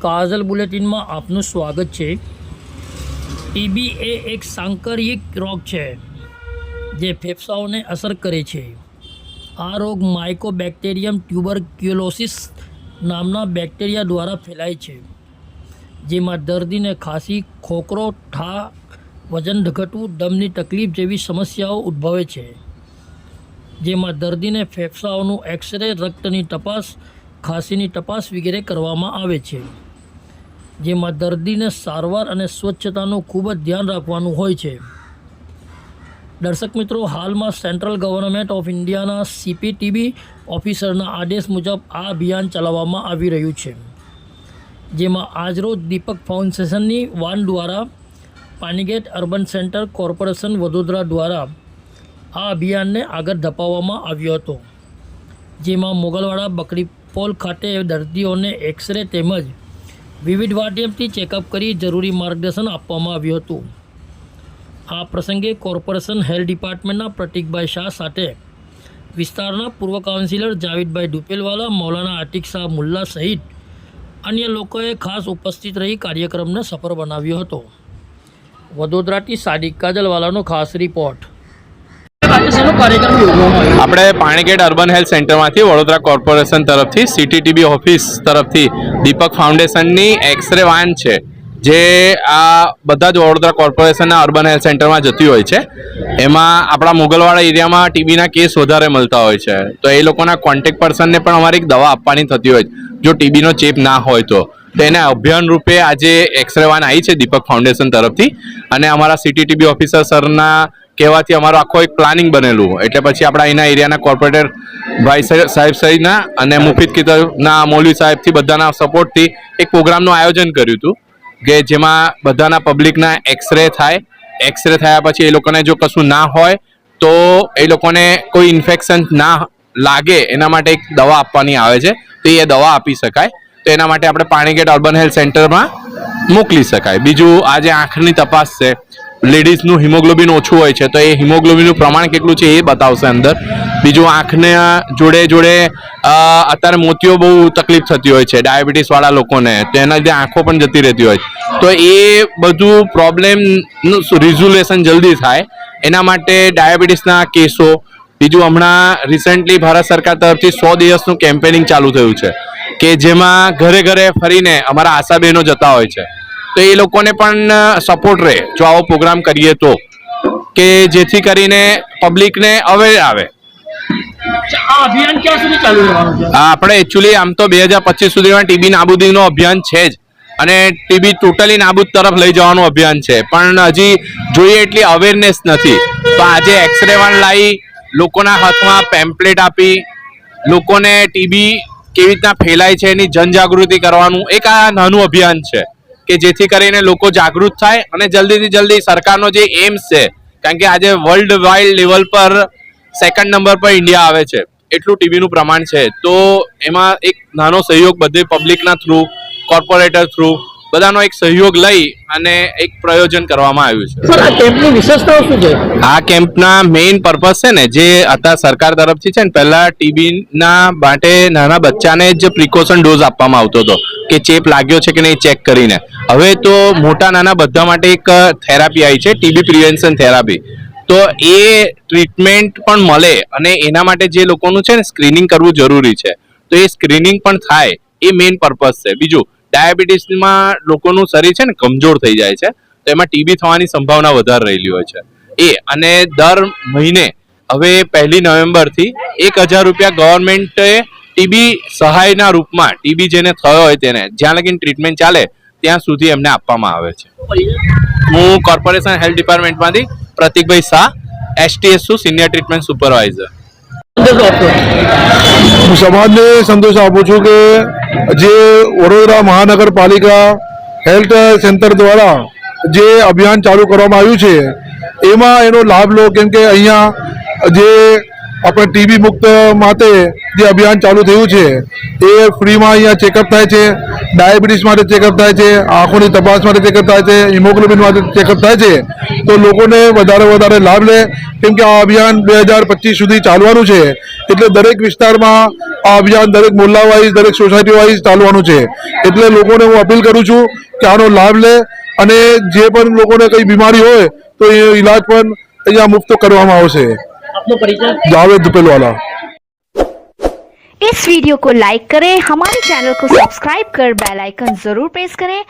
કાજલ બુલેટિનમાં આપનું સ્વાગત છે। ટીબી એ એક સાંકરિક રોગ છે જે ફેફસાઓને અસર કરે છે। આ રોગ માઇકોબેક્ટેરિયમ ટ્યુબરક્યુલોસિસ નામના બેક્ટેરિયા દ્વારા ફેલાય છે, જેમાં દર્દીને ખાંસી, ખોખરો, થાક, વજન ઘટવું, દમની તકલીફ જેવી સમસ્યાઓ ઉદ્ભવે છે, જેમાં દર્દીને ફેફસાઓનું એક્સરે, રક્તની તપાસ, ખાંસીની તપાસ વગેરે કરવામાં આવે છે, જેમાં દર્દીને સારવાર અને સ્વચ્છતાનું ખૂબ જ ધ્યાન રાખવાનું હોય છે। દર્શક મિત્રો, હાલમાં સેન્ટ્રલ ગવર્નમેન્ટ ઓફ ઇન્ડિયાના CPTB ઓફિસરના આદેશ મુજબ આ અભિયાન ચલાવવામાં આવી રહ્યું છે, જેમાં આજરોજ દીપક ફાઉન્ડેશનની વાન દ્વારા Panigate urban centre corporation Vadodara દ્વારા આ અભિયાનને આગળ ધપાવવામાં આવ્યો હતો, જેમાં મોગલવાડા બકરીપોલ ખાતે દર્દીઓને એક્સરે તેમજ વિવિધ માધ્યમથી ચેકઅપ કરી જરૂરી માર્ગદર્શન આપવામાં આવ્યું હતું। આ પ્રસંગે કોર્પોરેશન હેલ્થ ડિપાર્ટમેન્ટના પ્રતિકભાઈ શાહ સાથે વિસ્તારના પૂર્વ કાઉન્સિલર જાવેદભાઈ ડુપેલવાલા, મૌલાના આતિક શાહ મુલ્લા સહિત અન્ય લોકોએ ખાસ ઉપસ્થિત રહી કાર્યક્રમને સફળ બનાવ્યો હતો। વડોદરાથી સાદિક કાજલવાલાનો ખાસ રિપોર્ટ। આપણે પાણીગેટ અર્બન હેલ્થ સેન્ટરમાંથી વડોદરા કોર્પોરેશન તરફથી CTTB ઓફિસ તરફથી દીપક ફાઉન્ડેશનની એક્સરે વાન છે, જે આ બધા જ વડોદરા કોર્પોરેશનના અર્બન હેલ્થ સેન્ટરમાં જતી હોય છે। એમાં આપણા મોગલવાડા એરિયામાં ટીબીના કેસ વધારે મળતા હોય છે, તો એ લોકોના કોન્ટેક્ટ પર્સનને પણ અમારી એક દવા આપવાની થતી હોય છે જો ટીબીનો ચેપ ના હોય તો એને અભિયાન રૂપે આજે એક્સરે વાન આવી છે દીપક ફાઉન્ડેશન તરફથી, અને અમારા CTTB ઓફિસર સરના કહેવાથી અમારો આખો એક પ્લાનિંગ બનેલું, એટલે પછી આપણા અહીંના એરિયાના કોર્પોરેટર ભાઈ સાહેબ સહિતના અને મુફિદ કિતરના મૌલવી સાહેબથી બધાના સપોર્ટથી એક પ્રોગ્રામનું આયોજન કર્યું હતું કે જેમાં બધાના પબ્લિકના એક્સરે થાય। એક્સરે થયા પછી એ લોકોને જો કશું ના હોય તો એ લોકોને કોઈ ઇન્ફેક્શન ના લાગે એના માટે એક દવા આપવાની આવે છે, તો એ દવા આપી શકાય, તો એના માટે આપણે પાણીગેટ અર્બન હેલ્થ સેન્ટરમાં મોકલી શકાય। બીજું આજે આંખની તપાસ છે, લેડીઝનું હિમોગ્લોબિન ઓછું હોય છે, તો એ હિમોગ્લોબિનનું પ્રમાણ કેટલું છે એ બતાવશે અંદર। બીજું આંખના જોડે જોડે અત્યારે મોતિયો બહુ તકલીફ થતી હોય છે ડાયાબિટીસવાળા લોકોને, તો એના લીધે આંખો પણ જતી રહેતી હોય, તો એ બધું પ્રોબ્લેમનું રિઝોલ્યુશન જલ્દી થાય એના માટે ડાયાબિટીસના કેસો। બીજું હમણાં રિસેન્ટલી ભારત સરકાર તરફથી 100 દિવસનું કેમ્પેનિંગ ચાલુ થયું છે કે જેમાં ઘરે ઘરે ફરીને અમારા આશા બહેનો જતા હોય છે, તો એ લોકોને પણ સપોર્ટ રહે જો આવો પ્રોગ્રામ કરીએ તો, કે જેથી કરીને પબ્લિકને અવેર આવે। આપણે એકચ્યુઅલી આમ તો 2025 સુધીમાં ટીબી નાબૂદીનો અભિયાન છે જ, અને ટીબી ટોટલી નાબૂદ તરફ લઈ જવાનું અભિયાન છે, પણ હજી જોઈએ એટલી અવેરનેસ નથી। તો આજે એક્સરે વાન લાવી લોકોના હાથમાં પેમ્પલેટ આપી લોકોને ટીબી કેવી રીતના ફેલાય છે એની જનજાગૃતિ કરવાનું એક આ નાનું અભિયાન છે કે જેથી કરીને લોકો જાગૃત થાય અને જલ્દીથી જલ્દી સરકારનો જે એમ્સ છે, કારણ કે આજે વર્લ્ડ વાઇડ લેવલ પર 2nd નંબર પર ઇન્ડિયા આવે છે એટલું ટીબીનું પ્રમાણ છે, તો એમાં એક નાનો સહયોગ બધે પબ્લિકના થ્રુ, કોર્પોરેટર થ્રુ બધાનો એક સહયોગ લઈ અને એક પ્રયોજન કરવામાં આવ્યું છે। આ કેમ્પની વિશેષતાઓ શું છે? આ કેમ્પના મેઇન પર્પઝ છે ને, જે અત્યારે સરકાર તરફથી છે ને, પહેલા ટીબીના માટે નાના બચ્ચાને જ પ્રિકોશન ડોઝ આપવામાં આવતો હતો કે ચેપ લાગ્યો છે કે નહીં ચેક કરીને, હવે તો મોટા નાના બધા માટે એક થેરાપી આવી છે, ટીબી પ્રિવેન્શન થેરાપી, તો એ ટ્રીટમેન્ટ પણ મળે અને એના માટે જે લોકોનું છે ને સ્ક્રીનિંગ કરવું જરૂરી છે, તો એ સ્ક્રીનિંગ પણ થાય, એ મેઇન પર્પઝ છે। બીજું ડાયાબિટીસમાં લોકોનું શરીર છે ને કમજોર થઈ જાય છે, તો એમાં ટીબી થવાની સંભાવના વધારે રહેલી હોય છે એ, અને દર મહિને હવે 1 નવેમ્બરથી 1000 રૂપિયા ગવર્મેન્ટે ટીબી સહાયના રૂપમાં ટીબી જેને થયો હોય તેને જ્યાં લગીન ટ્રીટમેન્ટ ચાલે ત્યાં સુધી એમને આપવામાં આવે છે। હું કોર્પોરેશન હેલ્થ ડિપાર્ટમેન્ટમાંથી Pratikbhai Shah, STSU senior treatment supervisor. હું સમાજને સંદેશ આપું છું કે જે વડોદરા મહાનગરપાલિકા હેલ્થ સેન્ટર દ્વારા જે અભિયાન ચાલુ કરવામાં આવ્યું છે એમાં એનો લાભ લો, કેમ કે અહીંયા જે આપણે ટીબી મુક્ત માટે જે અભિયાન ચાલુ થયું છે એ ફ્રીમાં અહીંયા ચેકઅપ થાય છે, ડાયાબિટીસ માટે ચેકઅપ થાય છે, આંખોની તપાસ માટે ચેકઅપ થાય છે, હિમોગ્લોબિન માટે ચેકઅપ થાય છે. તો લોકોને વધારે લાભ લે, કેમ કે આ અભિયાન 2025 સુધી ચાલવાનું છે. એટલે દરેક વિસ્તારમાં આ અભિયાન દરેક મોહલ્લા વાઇઝ, દરેક સોસાયટી વાઇઝ ચાલવાનું છે. એટલે લોકોને હું અપીલ કરું છું કે આનો લાભ લે, અને જે પણ લોકોને કઈ બીમારી હોય તો એ ઈલાજ પણ અહીંયા મુફ્ત કરવામાં આવશે. આપનો પરિચય? जावेद दुपेलवाला. इस वीडियो को लाइक करें, हमारे चैनल को सब्सक्राइब कर बेल आइकन जरूर प्रेस करें